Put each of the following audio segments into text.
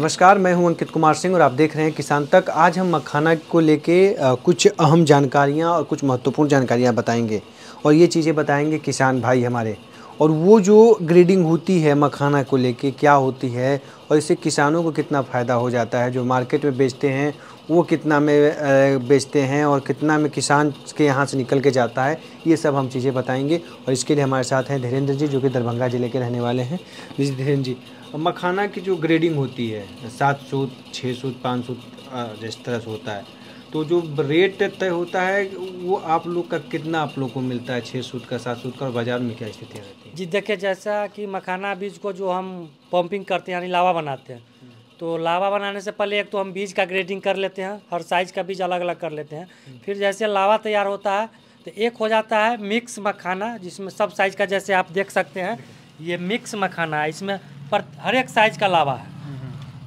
नमस्कार, मैं हूं अंकित कुमार सिंह और आप देख रहे हैं किसान तक। आज हम मखाना को लेके कुछ अहम जानकारियां और कुछ महत्वपूर्ण जानकारियां बताएंगे और ये चीज़ें बताएंगे किसान भाई हमारे। और वो जो ग्रेडिंग होती है मखाना को लेके क्या होती है और इससे किसानों को कितना फ़ायदा हो जाता है, जो मार्केट में बेचते हैं वो कितना में बेचते हैं और कितना में किसान के यहाँ से निकल के जाता है, ये सब हम चीज़ें बताएंगे। और इसके लिए हमारे साथ हैं धीरेन्द्र जी, जो कि दरभंगा ज़िले के रहने वाले हैं। जी धीरेन्द्र जी, मखाना की जो ग्रेडिंग होती है 7 सूत, 6 सूत, 5 सूत जिस तरह से होता है, तो जो रेट तय होता है वो आप लोग का कितना आप लोग को मिलता है, 6 सूत का, 7 सूत का, और बाज़ार में क्या स्थितियाँ रहती हैं? जी देखिए, जैसा कि मखाना बीज को जो हम पंपिंग करते हैं यानी लावा बनाते हैं, तो लावा बनाने से पहले एक तो हम बीज का ग्रेडिंग कर लेते हैं, हर साइज़ का बीज अलग अलग कर लेते हैं। फिर जैसे लावा तैयार होता है तो एक हो जाता है मिक्स मखाना, जिसमें सब साइज़ का, जैसे आप देख सकते हैं ये मिक्स मखाना है, इसमें पर हर एक साइज़ का लावा है।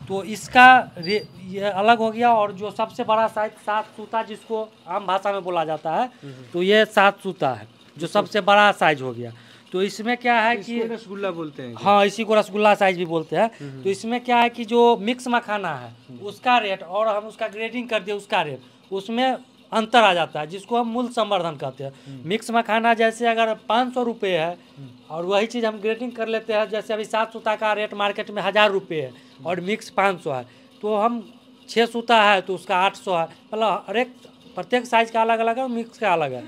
तो इसका ये अलग हो गया। और जो सबसे बड़ा साइज 7 सूता, जिसको आम भाषा में बोला जाता है, तो ये 7 सूता है जो सबसे बड़ा साइज हो गया। तो इसमें क्या है कि रसगुल्ला बोलते हैं। हाँ, इसी को रसगुल्ला साइज भी बोलते हैं। तो इसमें क्या है कि जो मिक्स मखाना है उसका रेट और हम उसका ग्रेडिंग कर दिए उसका रेट, उसमें अंतर आ जाता है, जिसको हम मूल्य संवर्धन कहते हैं। मिक्स मखाना जैसे अगर 500 रुपये है और वही चीज़ हम ग्रेडिंग कर लेते हैं, जैसे अभी 7 सूता का रेट मार्केट में 1000 रुपये है और मिक्स 500 है, तो हम 6 सूता है तो उसका 800 है। मतलब हर एक प्रत्येक साइज़ का अलग अलग है, मिक्स का अलग है।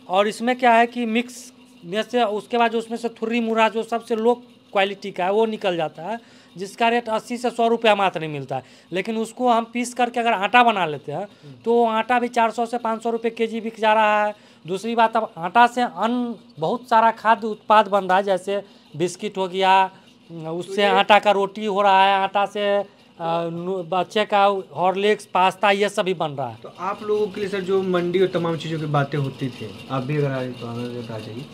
और इसमें क्या है कि मिक्स में से उसके बाद जो उसमें से थुर्री मुर्रा जो सबसे लो क्वालिटी का है वो निकल जाता है, जिसका रेट 80 से 100 रुपया मात्र नहीं मिलता है। लेकिन उसको हम पीस करके अगर आटा बना लेते हैं तो आटा भी 400 से 500 रुपये केजी बिक जा रहा है। दूसरी बात, अब आटा से अन्य बहुत सारा खाद्य उत्पाद बन रहा है, जैसे बिस्किट हो गया, उससे आटा का रोटी हो रहा है, आटा से बच्चे का हॉर्लिक्स, पास्ता, ये सभी बन रहा है। तो आप लोगों के लिए सर जो मंडी और तमाम चीज़ों की बातें होती थी, आप भी अगर आए तो हमें बता जाइए।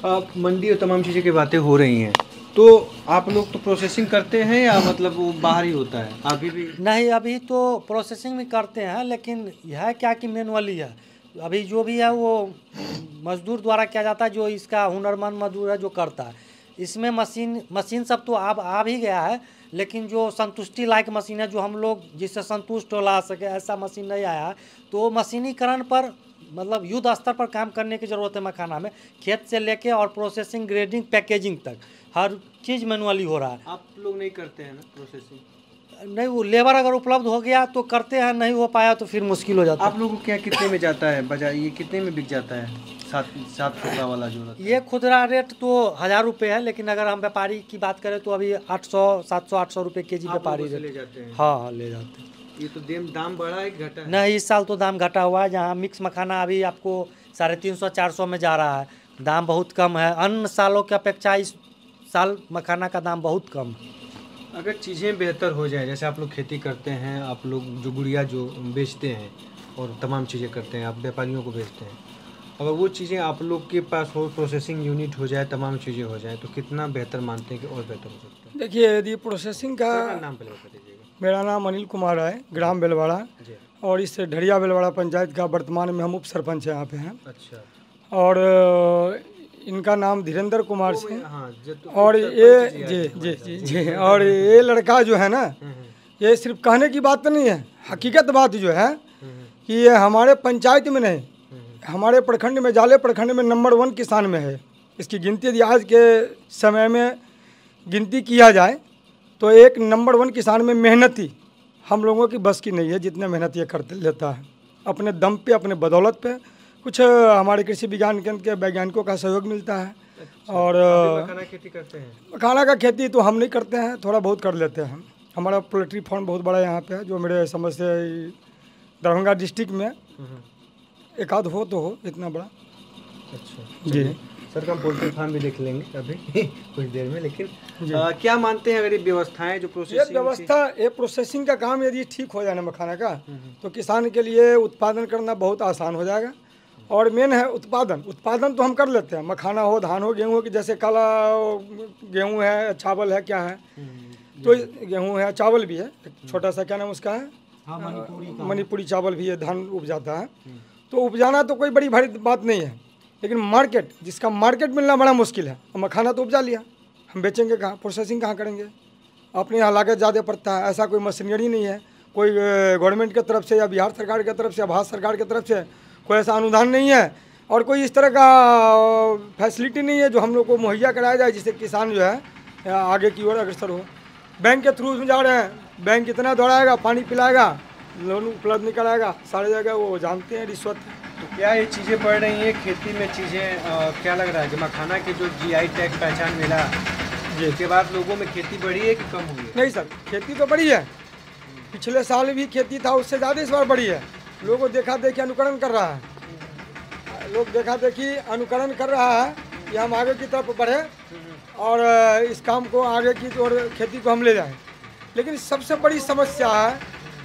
आप मंडी और तमाम चीज़ों की बातें हो रही हैं, तो आप लोग तो प्रोसेसिंग करते हैं या मतलब वो बाहर ही होता है अभी भी? नहीं, अभी तो प्रोसेसिंग भी करते हैं, लेकिन यह क्या कि मैनुअली है। अभी जो भी है वो मजदूर द्वारा किया जाता है, जो इसका हुनरमंद मजदूर है जो करता है। इसमें मशीन सब तो अब आ भी गया है, लेकिन जो संतुष्टि लायक मशीन है, जो हम लोग जिससे संतुष्ट हो ला सके, ऐसा मशीन नहीं आया है। तो मशीनीकरण पर मतलब युद्ध स्तर पर काम करने की ज़रूरत है मखाना में। खेत से लेके और प्रोसेसिंग, ग्रेडिंग, पैकेजिंग तक हर चीज़ मैनुअली हो रहा है। आप लोग नहीं करते हैं ना प्रोसेसिंग? नहीं, वो लेबर अगर उपलब्ध हो गया तो करते हैं, नहीं हो पाया तो फिर मुश्किल हो जाता है। आप लोगों को क्या कितने में जाता है बाजार, ये कितने में बिक जाता है? 7 खुदरा वाला जो रहता है। ये खुदरा रेट तो 1000 रुपये है, लेकिन अगर हम व्यापारी की बात करें तो अभी 800, 700, 800 रुपये केजी व्यापारी ले रेट। जाते हैं? हाँ, ले जाते हैं। ये तो दाम बढ़ा है कि घटा है? नहीं, इस साल तो दाम घटा हुआ है। जहाँ मिक्स मखाना अभी आपको 350, 400 में जा रहा है, दाम बहुत कम है। अन्य सालों की अपेक्षा इस साल मखाना का दाम बहुत कम है। अगर चीज़ें बेहतर हो जाए, जैसे आप लोग खेती करते हैं, आप लोग जो गुड़िया जो बेचते हैं और तमाम चीज़ें करते हैं, आप व्यापारियों को बेचते हैं, अगर वो चीज़ें आप लोग के पास हो, प्रोसेसिंग यूनिट हो जाए, तमाम चीज़ें हो जाए, तो कितना बेहतर मानते हैं कि और बेहतर हो सकता है? देखिए, यदि प्रोसेसिंग का नाम पहले बता दीजिएगा। मेरा नाम अनिल कुमार है, ग्राम बेलवाड़ा, और इस ढड़िया बेलवाड़ा पंचायत का वर्तमान में हम उप सरपंच यहाँ पे हैं। अच्छा। और इनका नाम धीरेन्द्र कुमार सिंह। हाँ, और ये जी और ये लड़का जो है ना, ये सिर्फ कहने की बात तो नहीं है, हकीकत बात जो है कि ये हमारे पंचायत में नहीं, हमारे प्रखंड में, जाले प्रखंड में नंबर 1 किसान में है। इसकी गिनती यदि आज के समय में गिनती किया जाए तो एक नंबर 1 किसान में मेहनती हम लोगों की बस की नहीं है, जितने मेहनत ये करते लेता है अपने दम पे, अपने बदौलत पे। कुछ हमारे कृषि विज्ञान केंद्र के वैज्ञानिकों का सहयोग मिलता है। अच्छा, और मखाना खेती करते हैं? मखाना का खेती तो हम नहीं करते हैं, थोड़ा बहुत कर लेते हैं। हमारा पोल्ट्री फार्म बहुत बड़ा यहाँ पे है, जो मेरे समझ से दरभंगा डिस्ट्रिक्ट में एक आध हो तो हो, इतना बड़ा। अच्छा जी सर, हम पोल्ट्री फार्म भी देख लेंगे अभी कुछ देर में। लेकिन क्या मानते हैं, अगर ये व्यवस्थाएं जो प्रोसेसिंग ये प्रोसेसिंग का काम यदि ठीक हो जाए ना मखाना का, तो किसान के लिए उत्पादन करना बहुत आसान हो जाएगा। और मेन है उत्पादन तो हम कर लेते हैं, मखाना हो, धान हो, गेहूँ हो, कि जैसे काला गेहूँ है, चावल है, क्या है, तो गेहूँ है, चावल भी है, छोटा सा क्या नाम उसका है, मणिपुरी चावल भी है, धान उपजाता है। तो उपजाना तो कोई बड़ी भारी बात नहीं है, लेकिन मार्केट, जिसका मार्केट मिलना बड़ा मुश्किल है। मखाना तो उपजा लिया, हम बेचेंगे कहाँ, प्रोसेसिंग कहाँ करेंगे, अपने यहाँ लागत ज़्यादा पड़ता है। ऐसा कोई मशीनरी नहीं है, कोई गवर्नमेंट की तरफ से या बिहार सरकार की तरफ से या भारत सरकार की तरफ से कोई ऐसा अनुदान नहीं है और कोई इस तरह का फैसिलिटी नहीं है जो हम लोग को मुहैया कराया जाए जिससे किसान जो है आगे की ओर अग्रसर हो। बैंक के थ्रू जा रहे हैं, बैंक कितना दौड़ाएगा, पानी पिलाएगा, लोन उपलब्ध नहीं कराएगा, सारी जगह वो जानते हैं रिश्वत है। तो क्या ये चीज़ें बढ़ रही हैं खेती में चीज़ें, क्या लग रहा है कि मखाना के जो GI टैग पहचान मिला जी उसके बाद लोगों में खेती बढ़ी है कि कम हुई है? नहीं सर, खेती तो बढ़ी है, पिछले साल भी खेती था उससे ज़्यादा इस बार बढ़ी है। लोगों को देखा देखी अनुकरण कर रहा है, लोग देखा देखी अनुकरण कर रहा है कि हम आगे की तरफ बढ़े और इस काम को आगे की ओर खेती को हम ले जाएं। लेकिन सबसे बड़ी समस्या है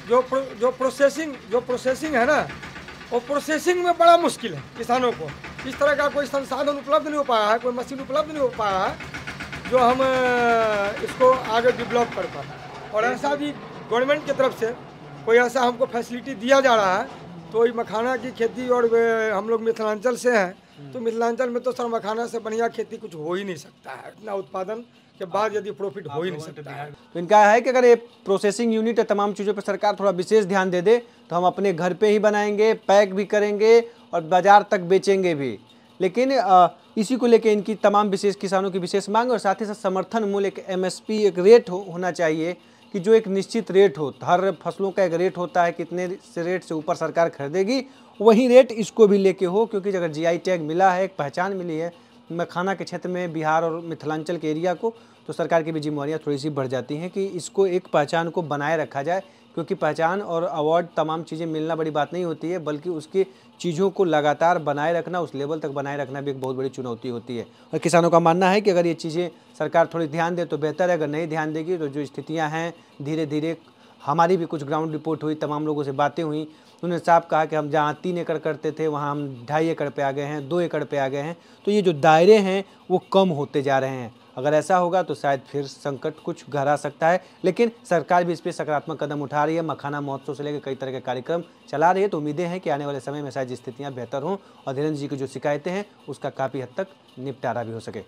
जो प्रोसेसिंग है ना, वो प्रोसेसिंग में बड़ा मुश्किल है किसानों को। इस तरह का कोई संसाधन उपलब्ध नहीं हो पाया है, कोई मशीन उपलब्ध नहीं हो पाया है जो हम इसको आगे डेवलप कर पाए। और ऐसा भी गवर्नमेंट की तरफ से कोई ऐसा हमको फैसिलिटी दिया जा रहा है तो ये मखाना की खेती, और हम लोग मिथिलांचल से हैं तो मिथिलांचल में तो सर मखाना से बढ़िया खेती कुछ हो ही नहीं सकता है। इतना उत्पादन के बाद यदि प्रॉफिट हो ही नहीं सकता है। तो इनका है कि अगर ये प्रोसेसिंग यूनिट है तमाम चीज़ों पर सरकार थोड़ा विशेष ध्यान दे दे तो हम अपने घर पे ही बनाएंगे, पैक भी करेंगे और बाज़ार तक बेचेंगे भी। लेकिन इसी को लेके इनकी तमाम विशेष किसानों की विशेष मांग और साथ ही साथ समर्थन मूल्य, एक MSP, एक रेट होना चाहिए कि जो एक निश्चित रेट हो। हर फसलों का एक रेट होता है, कितने से रेट से ऊपर सरकार खरीदेगी वही रेट इसको भी लेके हो, क्योंकि अगर GI टैग मिला है, एक पहचान मिली है मखाना के क्षेत्र में बिहार और मिथिलांचल के एरिया को, तो सरकार की भी जिम्मेवारियाँ थोड़ी सी बढ़ जाती हैं कि इसको एक पहचान को बनाए रखा जाए। क्योंकि पहचान और अवार्ड तमाम चीज़ें मिलना बड़ी बात नहीं होती है, बल्कि उसकी चीज़ों को लगातार बनाए रखना, उस लेवल तक बनाए रखना भी एक बहुत बड़ी चुनौती होती है। और किसानों का मानना है कि अगर ये चीज़ें सरकार थोड़ी ध्यान दे तो बेहतर है, अगर नहीं ध्यान देगी तो जो स्थितियाँ हैं धीरे धीरे, हमारी भी कुछ ग्राउंड रिपोर्ट हुई, तमाम लोगों से बातें हुई, उन्होंने साफ कहा कि हम जहाँ 3 एकड़ करते थे वहाँ हम 2.5 एकड़ पे आ गए हैं, 2 एकड़ पे आ गए हैं। तो ये जो दायरे हैं वो कम होते जा रहे हैं। अगर ऐसा होगा तो शायद फिर संकट कुछ गहरा सकता है। लेकिन सरकार भी इस पर सकारात्मक कदम उठा रही है, मखाना महोत्सव से लेकर कई तरह के कार्यक्रम चला रही है। तो उम्मीदें हैं कि आने वाले समय में शायद स्थितियाँ बेहतर हों और धीरेन्द्र जी की जो शिकायतें हैं उसका काफ़ी हद तक निपटारा भी हो सके।